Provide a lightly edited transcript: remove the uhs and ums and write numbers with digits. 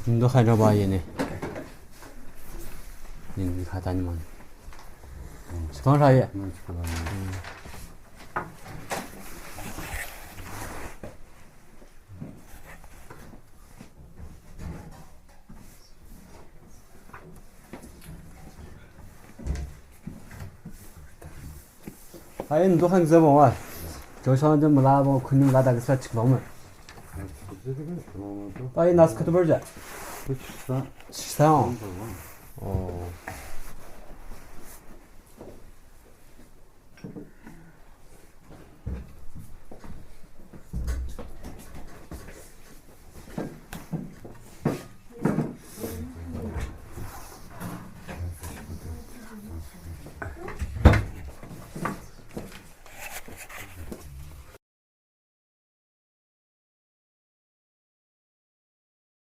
너 가져봐 얘네. 얘네 가다니만. 스톤 사이에. 아니 너 한기서 봐. 저 사람들 몰라 뭐 근육 나다 그래서 지금 보면. 아니 나스크도 벌자. 식사. 어.